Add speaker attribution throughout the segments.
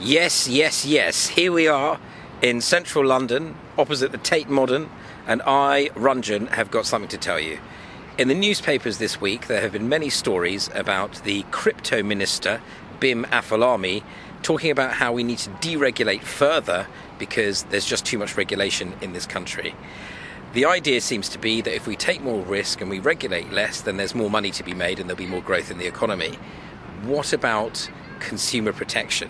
Speaker 1: Yes, yes, yes. Here we are in central London, opposite the Tate Modern, and I, Ranjan, have got something to tell you. In the newspapers this week, there have been many stories about the crypto minister, Bim Afolami, talking about how we need to deregulate further because there's just too much regulation in this country. The idea seems to be that if we take more risk and we regulate less, then there's more money to be made and there'll be more growth in the economy. What about consumer protection?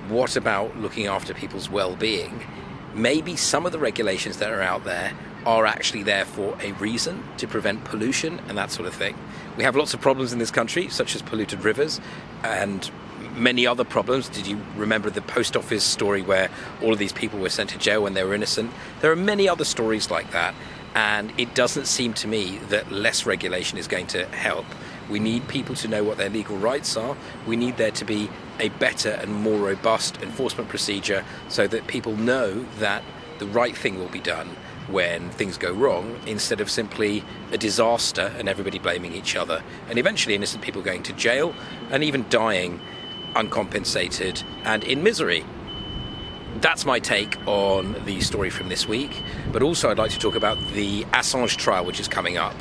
Speaker 1: What about looking after people's well-being? Maybe some of the regulations that are out there are actually there for a reason, to prevent pollution and that sort of thing. We have lots of problems in this country, such as polluted rivers and many other problems. Did you remember the post office story where all of these people were sent to jail when they were innocent? There are many other stories like that, and it doesn't seem to me that less regulation is going to help. We need people to know what their legal rights are. We need there to be a better and more robust enforcement procedure so that people know that the right thing will be done when things go wrong, instead of simply a disaster and everybody blaming each other, and eventually innocent people going to jail and even dying uncompensated and in misery. That's my take on the story from this week, but also I'd like to talk about the Assange trial which is coming up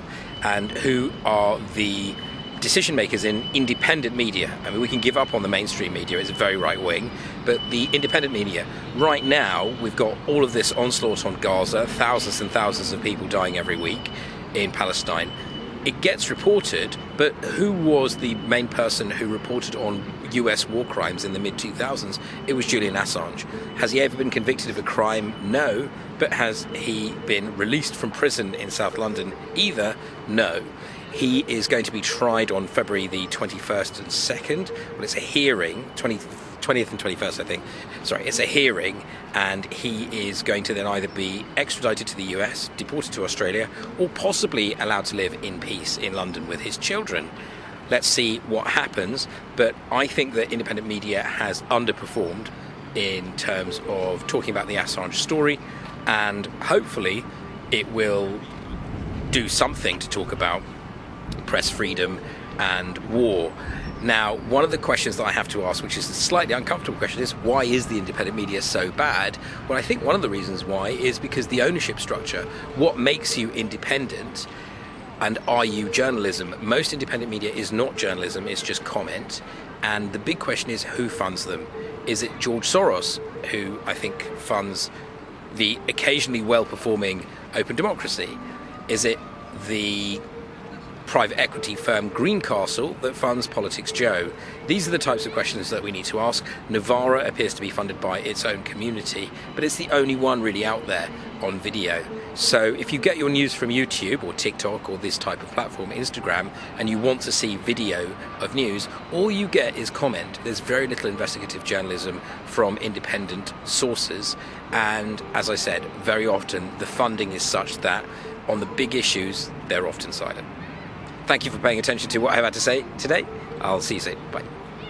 Speaker 1: and who are the decision makers in independent media. I mean, we can give up on the mainstream media, it's very right wing, but the independent media, right now we've got all of this onslaught on Gaza, thousands and thousands of people dying every week in Palestine. It gets reported, but who was the main person who reported on US war crimes in the mid-2000s? It was Julian Assange. Has he ever been convicted of a crime? No. But has he been released from prison in South London? Either? No. He is going to be tried on February the 21st and 2nd. Well, it's a hearing, 20th and 21st, I think. Sorry, it's a hearing, and he is going to then either be extradited to the US, deported to Australia, or possibly allowed to live in peace in London with his children. Let's see what happens, but I think that independent media has underperformed in terms of talking about the Assange story, and hopefully it will do something to talk about press freedom and war. Now, one of the questions that I have to ask, which is a slightly uncomfortable question, is why is the independent media so bad? Well, I think one of the reasons why is because the ownership structure. What makes you independent, and are you journalism? Most independent media is not journalism, it's just comment. And the big question is, who funds them? Is it George Soros, who I think funds the occasionally well-performing Open Democracy? Is it the private equity firm Greencastle that funds Politics Joe? These are the types of questions that we need to ask. Novara appears to be funded by its own community, but it's the only one really out there on video. So if you get your news from YouTube or TikTok or this type of platform, Instagram, and you want to see video of news, all you get is comment. There's very little investigative journalism from independent sources, and as I said, very often the funding is such that on the big issues they're often silent. Thank you for paying attention to what I have had to say today. I'll see you soon. Bye.